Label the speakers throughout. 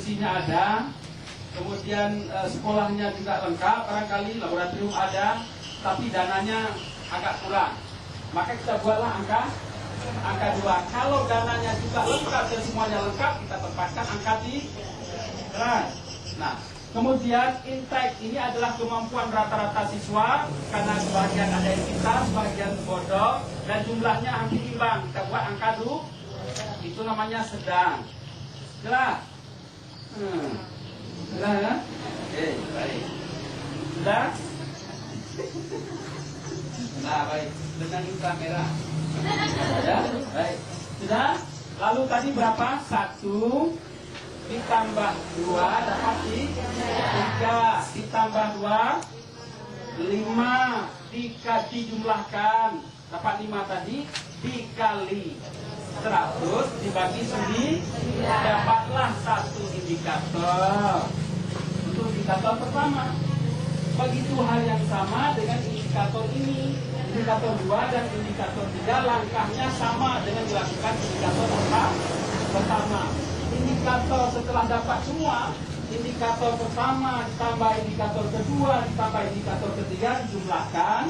Speaker 1: besinya ada, kemudian sekolahnya juga lengkap, barangkali laboratorium ada, tapi dananya agak kurang. Maka kita buatlah angka 2. Kalau dananya juga lengkap dan semuanya lengkap, kita tempatkan angka 3. Nah, kemudian intake ini adalah kemampuan rata-rata siswa, karena sebagian ada yang pintar, sebagian bodoh, dan jumlahnya hampir imbang. Kita buat angka 2. Itu namanya sedang. Jelas? Jelas ya? Oke, baik. Sudah? Nah, baik. Dengan kamera. Ya, baik. Sudah? Lalu tadi berapa? 1 ditambah 2 dapat 3, ditambah 2 5, dijumlahkan dapat 5 tadi, dikali 100 dibagi 9, dapatlah 1 indikator. Untuk indikator pertama. Begitu hal yang sama dengan indikator ini. Indikator 2 dan indikator 3 langkahnya sama dengan dilakukan indikator pertama. Indikator setelah dapat semua, indikator pertama ditambah indikator kedua ditambah indikator ketiga dijumlahkan,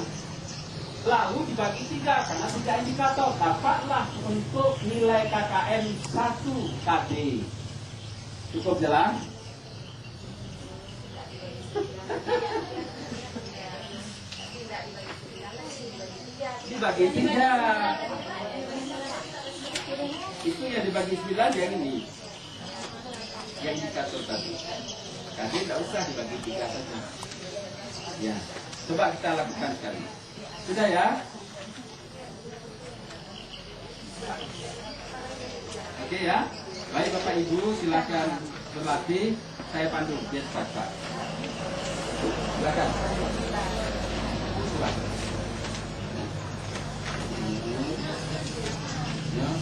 Speaker 1: lalu dibagi 3 karena 3 indikator, dapatlah untuk nilai KKM 1 KD. Cukup jelas? Dibagi 3. Itu yang dibagi 9 yang ini. Yang indikator tadi. KD tidak usah dibagi 3 saja. Ya, coba kita lakukan sekali. Sudah ya? Oke ya? Baik Bapak Ibu, silakan berlatih. Saya pandu, biar cepat Pak. Silakan. Silakan. Ya,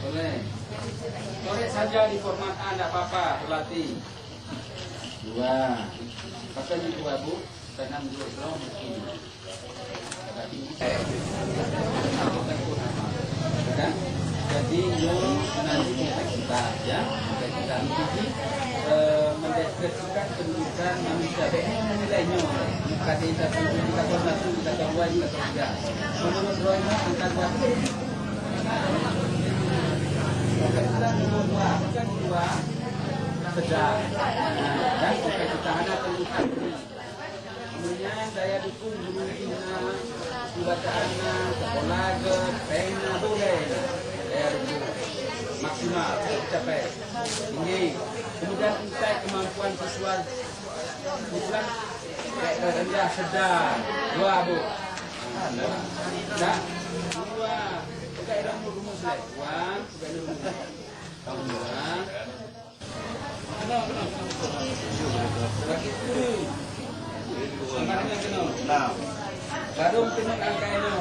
Speaker 1: boleh. Korek saja di format A, tidak apa-apa, berlatih. 2. Pasal di 2 Bu, tanam 2 belum mungkin. Jadi nanti kita ya, kita nanti mendeskripsikan pendidikan manusia nilainya. KD satu, indikator 1, indikator 2, indikator 3. Menurut Roymo angka 2. Kita nomor 2 sedang. Dan jika kita ada tentukan ini. Kemudian daya dukung guru bina, bacaannya, sekolah, pena boleh. Daya dukung maksimal tercapai tinggi. Kemudian intai kemampuan siswa mutlak rendah sedang 2 Bu. Nah, 2. Kita ada rumus lah. 1, kita rumus. Tahun 2. Bagi 7. Semangatnya kena. Nah. Garung tenun angka ini.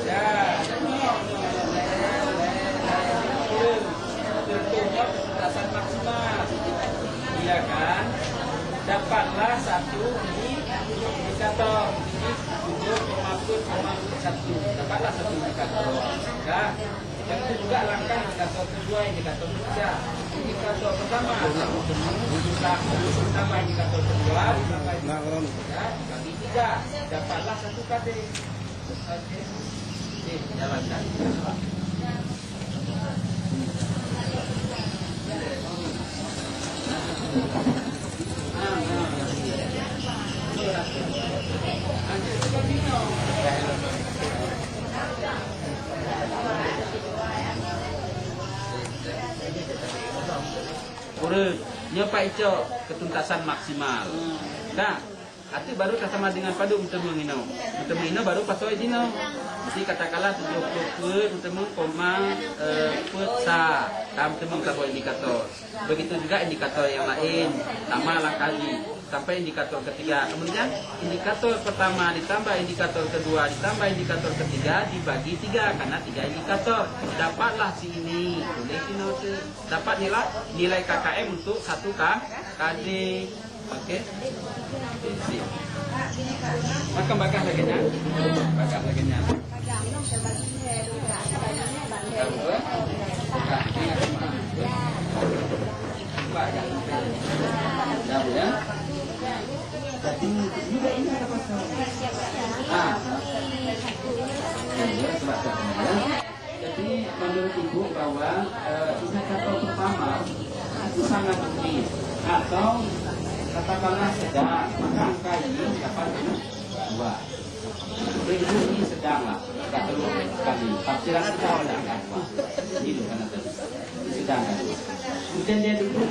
Speaker 1: Ya. Tentunya batasan maksimal. Iya kan? Dapatlah 1 indikator. Ini untuk maksud 1. Dapatlah 1 indikator. Ya. Yang itu juga langkah indikator kedua, indikator 3. Indikator pertama tambah indikator kedua tambah indikator 3 bagi 3 dapatlah 1 KD. Oke, jalankan. Urutnya Pak Ico ketuntasan maksimal. Nah, arti baru sama dengan padu untuk mengino baru pasoi dino. Jadi katakanlah 70 untuk koma sa tam temung tabo indikator. Begitu juga indikator yang lain sama langkali sampai indikator ketiga. Kemudian indikator pertama ditambah indikator kedua ditambah indikator ketiga dibagi 3 karena 3 indikator. Dapatlah si ini. Boleh dapat nilai KKM untuk 1 KD. Oke. Sip. Makan bakar lagi nya. Bakar lagi nya. Ya. Jadi juga ini ada pasal. Jadi menurut ibu bahwa indikator pertama itu sangat tinggi atau katakanlah sedang, maka angka ini dapat 2. Ibu ini sedang lah, tidak terlalu sekali. Tafsiran kita ada angka 2. Ini bukan ada. Sedang. Kemudian dia duduk